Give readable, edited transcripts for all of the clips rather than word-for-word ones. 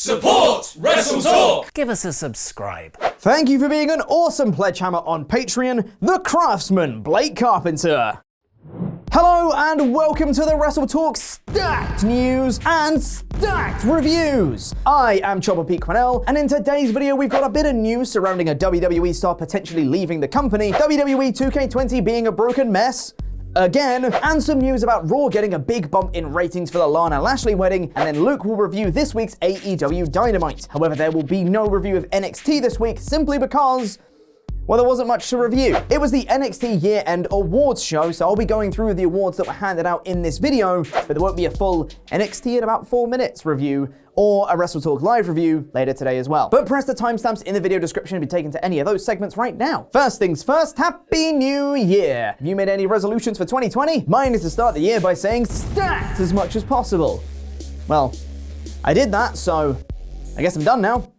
Support WrestleTalk! Give us a subscribe. Thank you for being an awesome pledgehammer on Patreon, the craftsman Blake Carpenter. Hello and welcome to the WrestleTalk Stacked News and Stacked Reviews. I am Chopper Pete Quinnell, and in today's video we've got a bit of news surrounding a WWE star potentially leaving the company, WWE 2K20 being a broken mess again, and some news about Raw getting a big bump in ratings for the Lana Lashley wedding, and then Luke will review this week's AEW Dynamite. However, there will be no review of NXT this week simply because, well, there wasn't much to review. It was the NXT year-end awards show, so I'll be going through the awards that were handed out in this video, but there won't be a full NXT in about 4 minutes review or a WrestleTalk live review later today as well. But press the timestamps in the video description to be taken to any of those segments right now. First things first, Happy New Year! Have you made any resolutions for 2020? Mine is to start the year by saying stacked as much as possible. Well, I did that, so I guess I'm done now.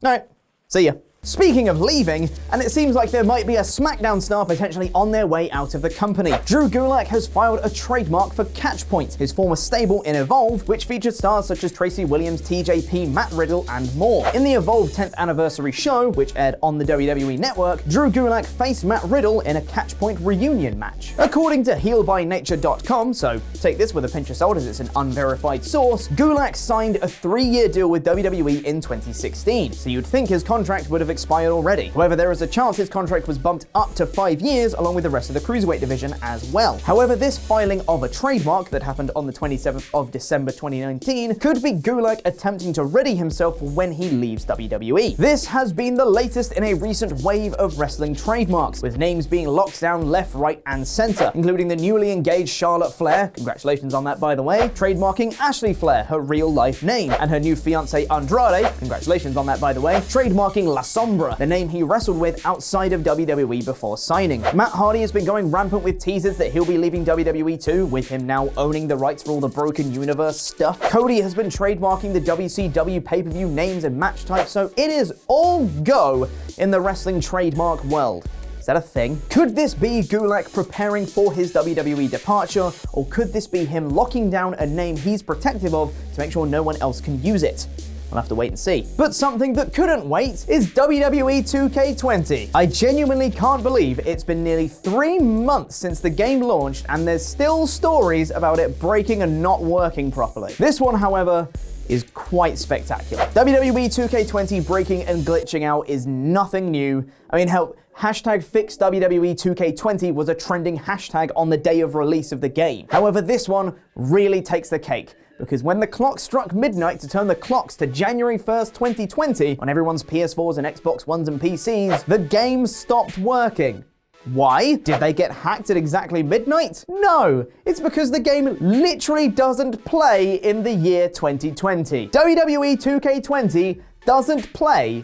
Alright, see ya. Speaking of leaving, and it seems like there might be a SmackDown star potentially on their way out of the company. Drew Gulak has filed a trademark for Catchpoint, his former stable in Evolve, which featured stars such as Tracy Williams, TJP, Matt Riddle, and more. In the Evolve 10th anniversary show, which aired on the WWE Network, Drew Gulak faced Matt Riddle in a Catchpoint reunion match. According to HeelByNature.com, so take this with a pinch of salt as it's an unverified source, Gulak signed a 3-year deal with WWE in 2016, so you'd think his contract would have expired already. However, there is a chance his contract was bumped up to 5 years along with the rest of the Cruiserweight division as well. However, this filing of a trademark that happened on the 27th of December 2019 could be Gulak attempting to ready himself for when he leaves WWE. This has been the latest in a recent wave of wrestling trademarks, with names being locked down left, right, and center, including the newly engaged Charlotte Flair, congratulations on that by the way, trademarking Ashley Flair, her real life name, and her new fiancé Andrade, congratulations on that by the way, trademarking La Sombra, the name he wrestled with outside of WWE before signing. Matt Hardy has been going rampant with teasers that he'll be leaving WWE too, with him now owning the rights for all the Broken Universe stuff. Cody has been trademarking the WCW pay-per-view names and match types, so it is all go in the wrestling trademark world. Is that a thing? Could this be Gulak preparing for his WWE departure, or could this be him locking down a name he's protective of to make sure no one else can use it? We'll have to wait and see. But something that couldn't wait is WWE 2K20. I genuinely can't believe it's been nearly 3 months since the game launched and there's still stories about it breaking and not working properly. This one, however, is quite spectacular. WWE 2K20 breaking and glitching out is nothing new. I mean, hell, hashtag fix WWE 2K20 was a trending hashtag on the day of release of the game. However, this one really takes the cake, because when the clock struck midnight to turn the clocks to January 1st, 2020, on everyone's PS4s and Xbox Ones and PCs, the game stopped working. Why? Did they get hacked at exactly midnight? No, it's because the game literally doesn't play in the year 2020. WWE 2K20 doesn't play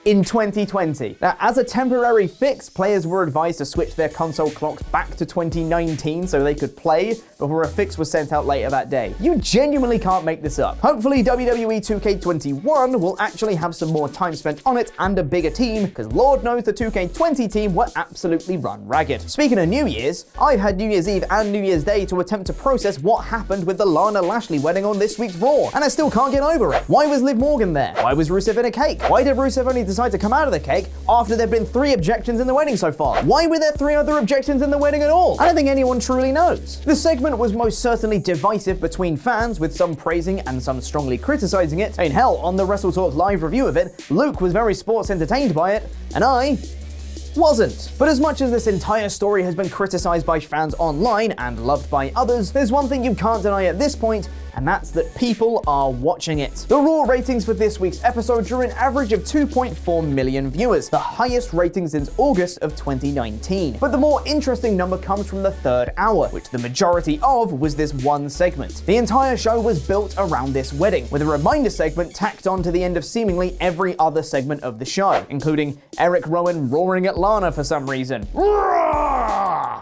in 2020. Now, as a temporary fix, players were advised to switch their console clocks back to 2019 so they could play before a fix was sent out later that day. You genuinely can't make this up. Hopefully, WWE 2K21 will actually have some more time spent on it and a bigger team, because Lord knows the 2K20 team were absolutely run ragged. Speaking of New Year's, I've had New Year's Eve and New Year's Day to attempt to process what happened with the Lana Lashley wedding on this week's Raw, and I still can't get over it. Why was Liv Morgan there? Why was Rusev in a cake? Why did Rusev only decide to come out of the cake after there'd been 3 objections in the wedding so far? Why were there 3 other objections in the wedding at all? I don't think anyone truly knows. The segment was most certainly divisive between fans, with some praising and some strongly criticizing it. I mean, hell, on the WrestleTalk live review of it, Luke was very sports entertained by it, and I wasn't. But as much as this entire story has been criticized by fans online and loved by others, there's one thing you can't deny at this point, and that's that people are watching it. The Raw ratings for this week's episode drew an average of 2.4 million viewers, the highest rating since August of 2019. But the more interesting number comes from the 3rd hour, which the majority of was this one segment. The entire show was built around this wedding, with a reminder segment tacked on to the end of seemingly every other segment of the show, including Eric Rowan roaring at Lana for some reason.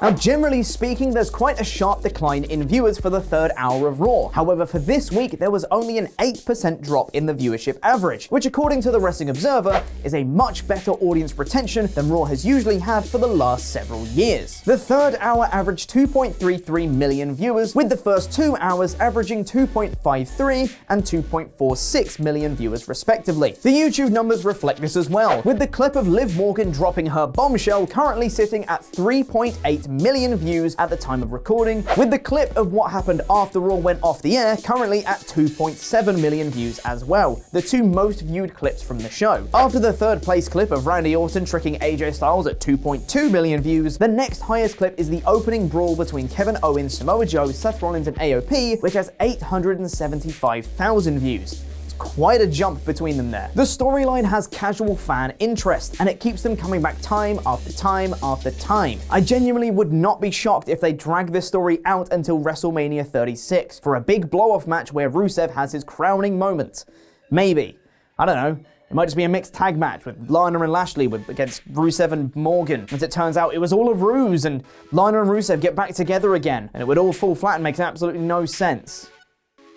Raw. Now, generally speaking, there's quite a sharp decline in viewers for the third hour of Raw. However, for this week, there was only an 8% drop in the viewership average, which according to the Wrestling Observer, is a much better audience retention than Raw has usually had for the last several years. The third hour averaged 2.33 million viewers, with the first 2 hours averaging 2.53 and 2.46 million viewers respectively. The YouTube numbers reflect this as well, with the clip of Liv Morgan dropping her bombshell currently sitting at 3.8 million views at the time of recording, with the clip of what happened after Raw went off the air currently at 2.7 million views as well, the two most viewed clips from the show. After the third place clip of Randy Orton tricking AJ Styles at 2.2 million views, the next highest clip is the opening brawl between Kevin Owens, Samoa Joe, Seth Rollins and AOP, which has 875,000 views. Quite a jump between them there. The storyline has casual fan interest, and it keeps them coming back time after time after time. I genuinely would not be shocked if they drag this story out until WrestleMania 36 for a big blow-off match where Rusev has his crowning moment. Maybe. I don't know. It might just be a mixed tag match with Lana and Lashley against Rusev and Morgan. As it turns out, it was all a ruse, and Lana and Rusev get back together again, and it would all fall flat and make absolutely no sense.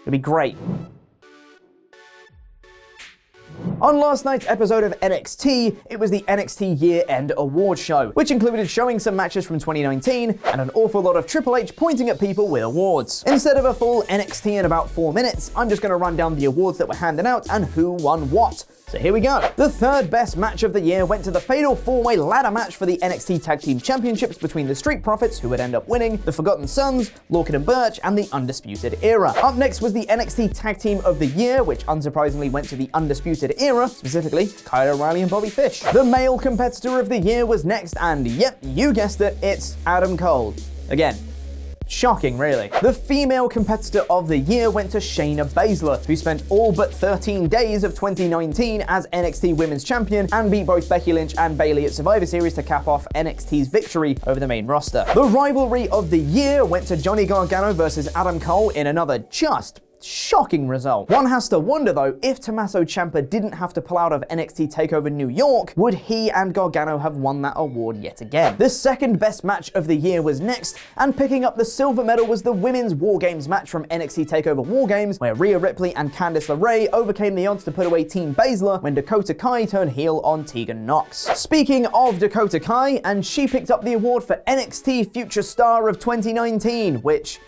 It'd be great. On last night's episode of NXT, it was the NXT Year-End Awards show, which included showing some matches from 2019 and an awful lot of Triple H pointing at people with awards. Instead of a full NXT in about 4 minutes, I'm just going to run down the awards that were handed out and who won what. So here we go. The third best match of the year went to the Fatal 4-Way ladder match for the NXT Tag Team Championships between the Street Profits, who would end up winning, the Forgotten Sons, Lorcan and Birch, and the Undisputed Era. Up next was the NXT Tag Team of the Year, which unsurprisingly went to the Undisputed Era, specifically Kyle O'Reilly and Bobby Fish. The Male Competitor of the Year was next, and yep, you guessed it, it's Adam Cole. Again. Shocking, really. The Female Competitor of the Year went to Shayna Baszler, who spent all but 13 days of 2019 as NXT Women's Champion and beat both Becky Lynch and Bayley at Survivor Series to cap off NXT's victory over the main roster. The Rivalry of the Year went to Johnny Gargano versus Adam Cole in another just shocking result. One has to wonder though, if Tommaso Ciampa didn't have to pull out of NXT TakeOver New York, would he and Gargano have won that award yet again? The second best match of the year was next, and picking up the silver medal was the Women's War Games match from NXT TakeOver War Games, where Rhea Ripley and Candice LeRae overcame the odds to put away Team Baszler when Dakota Kai turned heel on Tegan Nox. Speaking of Dakota Kai, and she picked up the award for NXT Future Star of 2019, which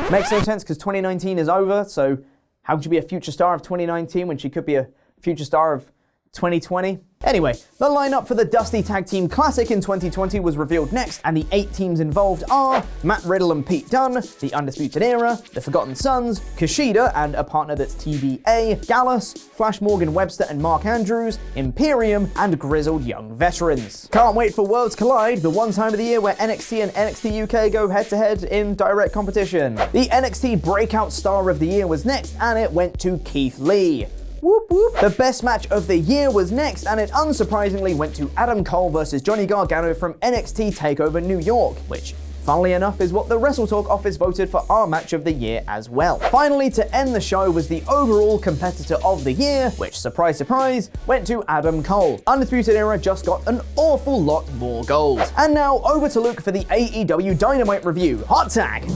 makes no sense because 2019 is over, so how could you be a future star of 2019 when she could be a future star of 2020? Anyway, the lineup for the Dusty Tag Team Classic in 2020 was revealed next, and the 8 teams involved are Matt Riddle and Pete Dunne, the Undisputed Era, the Forgotten Sons, Kushida and a partner that's TBA, Gallus, Flash Morgan Webster and Mark Andrews, Imperium, and grizzled young veterans. Can't wait for Worlds Collide, the one time of the year where NXT and NXT UK go head-to-head in direct competition. The NXT Breakout Star of the Year was next, and it went to Keith Lee. Whoop whoop. The best match of the year was next, and it unsurprisingly went to Adam Cole versus Johnny Gargano from NXT TakeOver New York, which, funnily enough, is what the WrestleTalk office voted for our match of the year as well. Finally, to end the show was the overall competitor of the year, which, surprise surprise, went to Adam Cole. Undisputed Era just got an awful lot more gold. And now over to Luke for the AEW Dynamite review. Hot tag!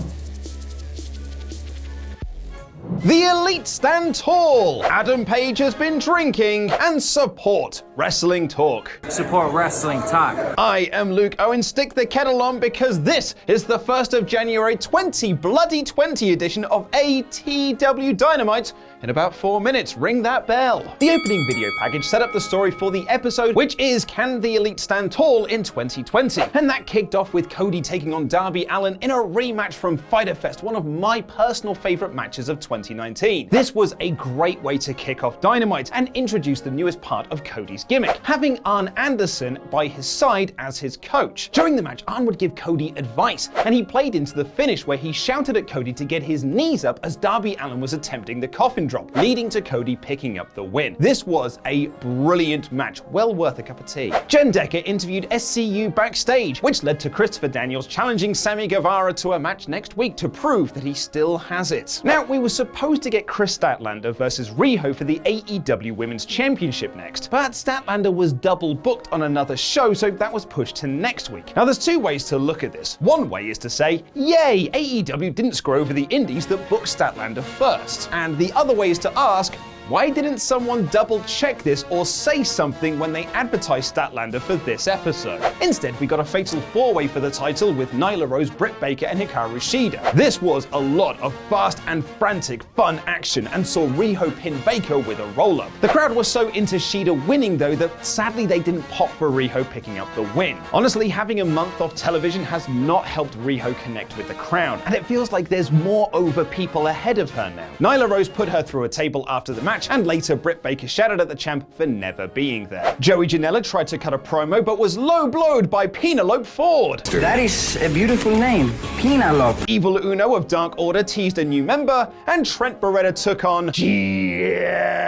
The Elite stand tall. Adam Page has been drinking and support Wrestling Talk. Support Wrestling Talk. I am Luke Owen. Stick the kettle on because this is the 1st of January 2020 edition of AEW Dynamite. In about 4 minutes, ring that bell. The opening video package set up the story for the episode, which is Can the Elite Stand Tall in 2020? And that kicked off with Cody taking on Darby Allin in a rematch from Fyter Fest, one of my personal favorite matches of 2019. This was a great way to kick off Dynamite and introduce the newest part of Cody's gimmick, having Arn Anderson by his side as his coach. During the match, Arn would give Cody advice, and he played into the finish where he shouted at Cody to get his knees up as Darby Allin was attempting the coffin drop, leading to Cody picking up the win. This was a brilliant match, well worth a cup of tea. Jen Decker interviewed SCU backstage, which led to Christopher Daniels challenging Sammy Guevara to a match next week to prove that he still has it. Now, we were supposed to get Chris Statlander versus Riho for the AEW Women's Championship next, but Statlander Statlander was double booked on another show, so that was pushed to next week. Now, there's two ways to look at this. One way is to say, yay, AEW didn't screw over the indies that booked Statlander first. And the other way is to ask, why didn't someone double check this or say something when they advertised Statlander for this episode? Instead, we got a fatal four-way for the title with Nyla Rose, Britt Baker, and Hikaru Shida. This was a lot of fast and frantic fun action and saw Riho pin Baker with a roll-up. The crowd was so into Shida winning though that sadly they didn't pop for Riho picking up the win. Honestly, having a month off television has not helped Riho connect with the crowd, and it feels like there's more over people ahead of her now. Nyla Rose put her through a table after the match, and later Britt Baker shouted at the champ for never being there. Joey Janela tried to cut a promo but was low-blowed by Penelope Ford. That is a beautiful name, Penelope. Evil Uno of Dark Order teased a new member, and Trent Beretta took on Jan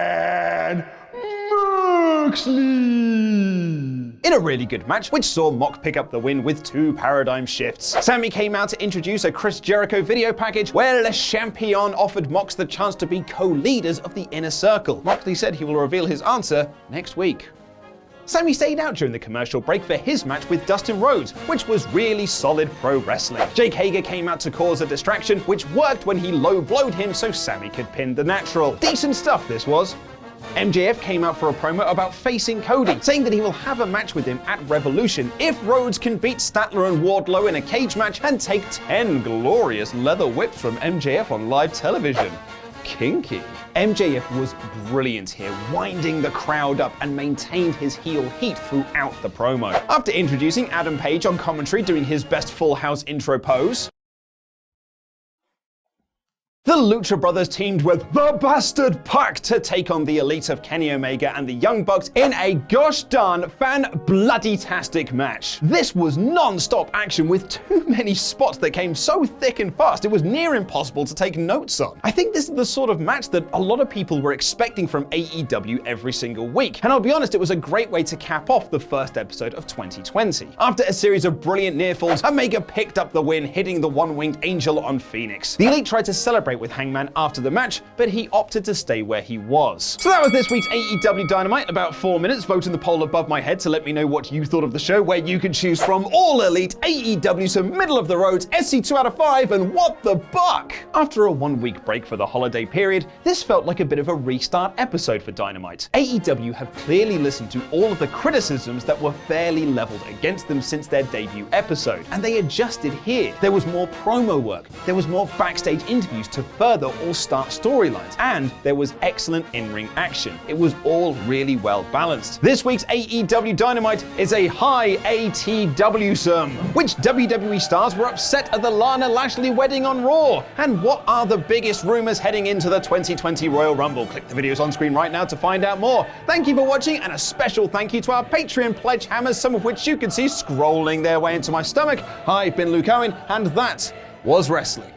Moxley in a really good match, which saw Mock pick up the win with 2 paradigm shifts. Sammy came out to introduce a Chris Jericho video package where Le Champion offered Mox the chance to be co-leaders of the Inner Circle. Moxley said he will reveal his answer next week. Sammy stayed out during the commercial break for his match with Dustin Rhodes, which was really solid pro wrestling. Jake Hager came out to cause a distraction, which worked when he low-blowed him so Sammy could pin the Natural. Decent stuff this was. MJF came out for a promo about facing Cody, saying that he will have a match with him at Revolution if Rhodes can beat Statler and Wardlow in a cage match and take 10 glorious leather whips from MJF on live television. Kinky. MJF was brilliant here, winding the crowd up and maintained his heel heat throughout the promo. After introducing Adam Page on commentary doing his best Full House intro pose, the Lucha Brothers teamed with the Bastard Pac to take on the Elite of Kenny Omega and the Young Bucks in a gosh darn fan-bloody-tastic match. This was non-stop action with too many spots that came so thick and fast it was near impossible to take notes on. I think this is the sort of match that a lot of people were expecting from AEW every single week, and I'll be honest, it was a great way to cap off the first episode of 2020. After a series of brilliant near falls, Omega picked up the win, hitting the one-winged angel on Phoenix. The Elite tried to celebrate with Hangman after the match, but he opted to stay where he was. So that was this week's AEW Dynamite. About 4 minutes. Vote in the poll above my head to let me know what you thought of the show, where you could choose from All Elite, AEW, some middle of the road, SC 2 out of 5, and What the Buck. After a 1-week break for the holiday period, this felt like a bit of a restart episode for Dynamite. AEW have clearly listened to all of the criticisms that were fairly leveled against them since their debut episode, and they adjusted here. There was more promo work, there was more backstage interviews to further all-star storylines, and there was excellent in-ring action. It was all really well balanced. This week's AEW Dynamite is a high ATW-some. Which WWE stars were upset at the Lana Lashley wedding on Raw? And what are the biggest rumors heading into the 2020 Royal Rumble? Click the videos on screen right now to find out more. Thank you for watching, and a special thank you to our Patreon pledge hammers, some of which you can see scrolling their way into my stomach. I've been Luke Owen, and that was wrestling.